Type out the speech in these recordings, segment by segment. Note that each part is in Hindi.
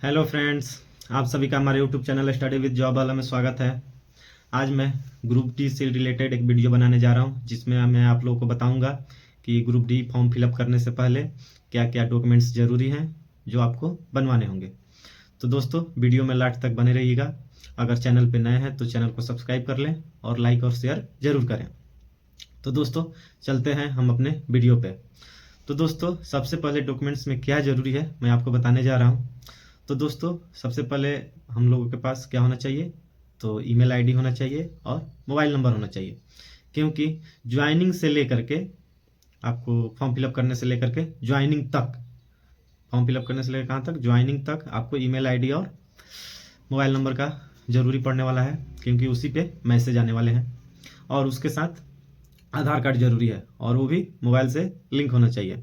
हेलो फ्रेंड्स, आप सभी का हमारे YouTube channel study with job वाला में स्वागत है। आज मैं ग्रुप डी से रिलेटेड एक वीडियो बनाने जा रहा हूं, जिसमें मैं आप लोगों को बताऊंगा कि ग्रुप डी फॉर्म फिलअप करने से पहले क्या क्या डॉक्यूमेंट्स ज़रूरी हैं जो आपको बनवाने होंगे। तो दोस्तों, वीडियो में लास्ट तक बने रहिएगा। अगर चैनल पर नए हैं तो चैनल को सब्सक्राइब कर लें और लाइक और शेयर ज़रूर करें। तो दोस्तों, चलते हैं हम अपने वीडियो पे। तो दोस्तों, सबसे पहले डॉक्यूमेंट्स में क्या ज़रूरी है मैं आपको बताने जा रहा हूँ। तो दोस्तों, सबसे पहले हम लोगों के पास क्या होना चाहिए, तो ईमेल आईडी होना चाहिए और मोबाइल नंबर होना चाहिए, क्योंकि ज्वाइनिंग से लेकर के आपको फॉर्म फिलअप करने से लेकर के ज्वाइनिंग तक, फॉर्म फिलअप करने से लेकर कहाँ तक, ज्वाइनिंग तक आपको ईमेल आईडी और मोबाइल नंबर का ज़रूरी पड़ने वाला है, क्योंकि उसी पे मैसेज आने वाले हैं। और उसके साथ आधार कार्ड ज़रूरी है और वो भी मोबाइल से लिंक होना चाहिए।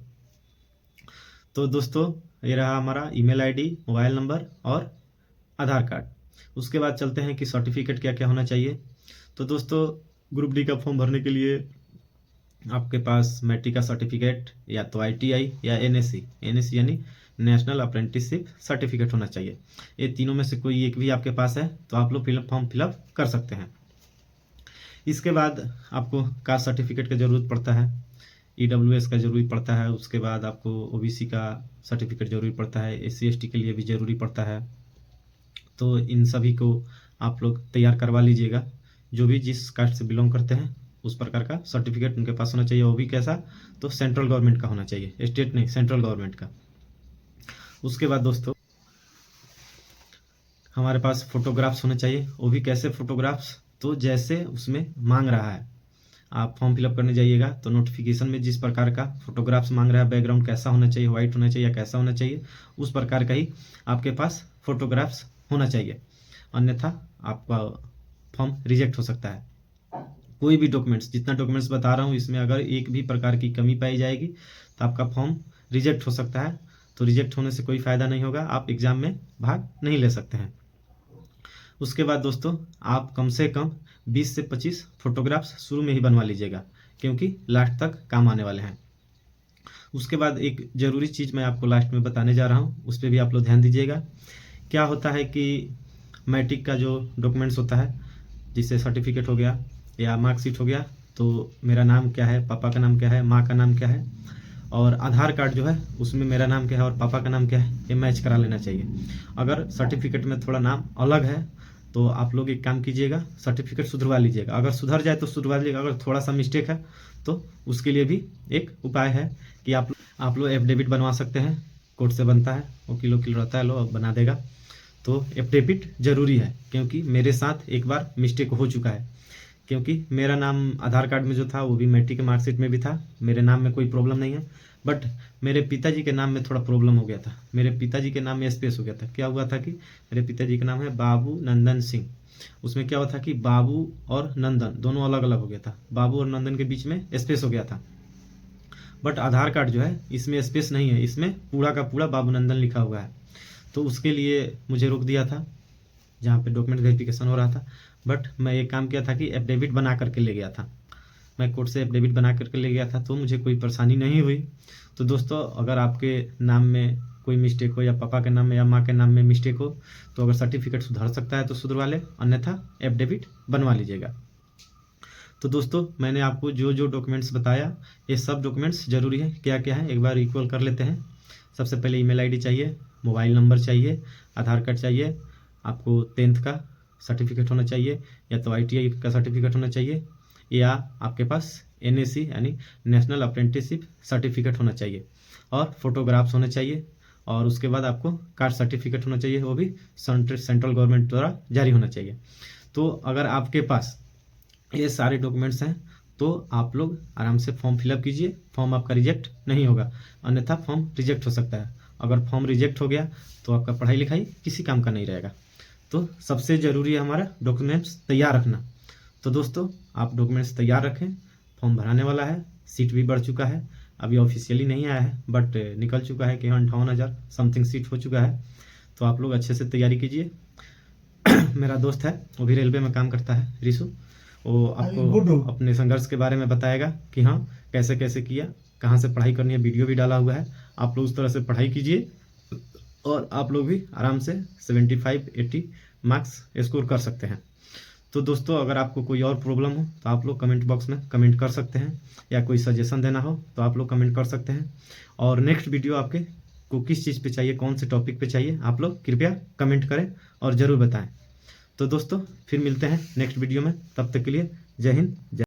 तो दोस्तों, ये रहा हमारा ईमेल आईडी, मोबाइल नंबर और आधार कार्ड। उसके बाद चलते हैं कि सर्टिफिकेट क्या क्या होना चाहिए। तो दोस्तों, ग्रुप डी का फॉर्म भरने के लिए आपके पास मैट्रिक का सर्टिफिकेट या तो ITI या NSC यानी नेशनल अप्रेंटिसशिप सर्टिफिकेट होना चाहिए। ये तीनों में से कोई एक भी आपके पास है तो आप लोग फॉर्म फिलअप कर सकते हैं। इसके बाद आपको कास्ट सर्टिफिकेट की ज़रूरत पड़ता है, EWS का ज़रूरी पड़ता है। उसके बाद आपको OBC का सर्टिफिकेट ज़रूरी पड़ता है, SC ST के लिए भी ज़रूरी पड़ता है। तो इन सभी को आप लोग तैयार करवा लीजिएगा। जो भी जिस कास्ट से बिलोंग करते हैं उस प्रकार का सर्टिफिकेट उनके पास होना चाहिए। वो भी कैसा, तो सेंट्रल गवर्नमेंट का होना चाहिए, स्टेट नहीं, सेंट्रल गवर्नमेंट का। उसके बाद दोस्तों, हमारे पास फोटोग्राफ्स होने चाहिए। वो भी कैसे फोटोग्राफ्स, तो जैसे उसमें मांग रहा है। आप फॉर्म फिलअप करने जाइएगा तो नोटिफिकेशन में जिस प्रकार का फोटोग्राफ्स मांग रहा है, बैकग्राउंड कैसा होना चाहिए, व्हाइट होना चाहिए या कैसा होना चाहिए, उस प्रकार का ही आपके पास फोटोग्राफ्स होना चाहिए। अन्यथा आपका फॉर्म रिजेक्ट हो सकता है। कोई भी डॉक्यूमेंट्स, जितना डॉक्यूमेंट्स बता रहा हूँ, इसमें अगर एक भी प्रकार की कमी पाई जाएगी तो आपका फॉर्म रिजेक्ट हो सकता है। तो रिजेक्ट होने से कोई फ़ायदा नहीं होगा, आप एग्ज़ाम में भाग नहीं ले सकते हैं। उसके बाद दोस्तों, आप कम से कम 20 से 25 फोटोग्राफ्स शुरू में ही बनवा लीजिएगा, क्योंकि लास्ट तक काम आने वाले हैं। उसके बाद एक ज़रूरी चीज़ मैं आपको लास्ट में बताने जा रहा हूँ, उस पर भी आप लोग ध्यान दीजिएगा। क्या होता है कि मैट्रिक का जो डॉक्यूमेंट्स होता है, जिससे सर्टिफिकेट हो गया या मार्कशीट हो गया, तो मेरा नाम क्या है, पापा का नाम क्या है, माँ का नाम क्या है, और आधार कार्ड जो है उसमें मेरा नाम क्या है और पापा का नाम क्या है, ये मैच करा लेना चाहिए। अगर सर्टिफिकेट में थोड़ा नाम अलग है तो आप लोग एक काम कीजिएगा, सर्टिफिकेट सुधरवा लीजिएगा। अगर सुधर जाए तो सुधरवा लीजिएगा, अगर थोड़ा सा मिस्टेक है तो उसके लिए भी एक उपाय है कि आप लोग एफिडेविट बनवा सकते हैं। कोर्ट से बनता है, वकील रहता है, लो बना देगा। तो एफिडेविट ज़रूरी है, क्योंकि मेरे साथ एक बार मिस्टेक हो चुका है। क्योंकि मेरा नाम आधार कार्ड में जो था वो भी मैट्रिक के मार्कशीट में भी था, मेरे नाम में कोई प्रॉब्लम नहीं है, बट मेरे पिताजी के नाम में थोड़ा प्रॉब्लम हो गया था। मेरे पिताजी के नाम में स्पेस हो गया था। क्या हुआ था कि मेरे पिताजी का नाम है बाबू नंदन सिंह, उसमें क्या हुआ था कि बाबू और नंदन दोनों अलग अलग हो गया था, बाबू और नंदन के बीच में स्पेस हो गया था। बट आधार कार्ड जो है इसमें स्पेस नहीं है, इसमें पूरा का पूरा बाबू नंदन लिखा हुआ है। तो उसके लिए मुझे रोक दिया था जहाँ पे डॉक्यूमेंट वेरिफिकेशन हो रहा था। बट मैं एक काम किया था कि एफिडेविट बना करके ले गया था, मैं कोर्ट से एफिडेविट बना करके ले गया था, तो मुझे कोई परेशानी नहीं हुई। तो दोस्तों, अगर आपके नाम में कोई मिस्टेक हो या पापा के नाम में या माँ के नाम में मिस्टेक हो, तो अगर सर्टिफिकेट सुधर सकता है तो सुधरवा ले, अन्यथा एफिडेविट बनवा लीजिएगा। तो दोस्तों, मैंने आपको जो जो डॉक्यूमेंट्स बताया, ये सब डॉक्यूमेंट्स ज़रूरी है। क्या क्या है एक बार इक्वल कर लेते हैं। सबसे पहले ईमेल आईडी चाहिए, मोबाइल नंबर चाहिए, आधार कार्ड चाहिए, आपको 10th का सर्टिफिकेट होना चाहिए या तो ITI का सर्टिफिकेट होना चाहिए, या आपके पास NSC यानी नेशनल अप्रेंटिसशिप सर्टिफिकेट होना चाहिए, और फोटोग्राफ्स होने चाहिए। और उसके बाद आपको कास्ट सर्टिफिकेट होना चाहिए, वो भी सेंट्रल गवर्नमेंट द्वारा जारी होना चाहिए। तो अगर आपके पास ये सारे डॉक्यूमेंट्स हैं तो आप लोग आराम से फॉर्म फिलअप कीजिए, फॉर्म आपका रिजेक्ट नहीं होगा, अन्यथा फॉर्म रिजेक्ट हो सकता है। अगर फॉर्म रिजेक्ट हो गया तो आपका पढ़ाई लिखाई किसी काम का नहीं रहेगा। तो सबसे ज़रूरी है हमारा डॉक्यूमेंट्स तैयार रखना। तो दोस्तों, आप डॉक्यूमेंट्स तैयार रखें, फॉर्म भराने वाला है, सीट भी बढ़ चुका है, अभी ऑफिशियली नहीं आया है बट निकल चुका है कि 58,000 समथिंग सीट हो चुका है। तो आप लोग अच्छे से तैयारी कीजिए। मेरा दोस्त है, वो भी रेलवे में काम करता है, रिशु, वो आपको अपने संघर्ष के बारे में बताएगा कि हाँ कैसे कैसे किया, कहाँ से पढ़ाई करनी है, वीडियो भी डाला हुआ है। आप लोग उस तरह से पढ़ाई कीजिए और आप लोग भी आराम से 75-80 मार्क्स स्कोर कर सकते हैं। तो दोस्तों अगर आपको कोई और प्रॉब्लम हो तो आप लोग कमेंट बॉक्स में कमेंट कर सकते हैं, या कोई सजेशन देना हो तो आप लोग कमेंट कर सकते हैं। और नेक्स्ट वीडियो आपके को किस चीज़ पे चाहिए, कौन से टॉपिक पे चाहिए, आप लोग कृपया कमेंट करें और ज़रूर बताएं। तो दोस्तों फिर मिलते हैं नेक्स्ट वीडियो में, तब तक के लिए जय हिंद जय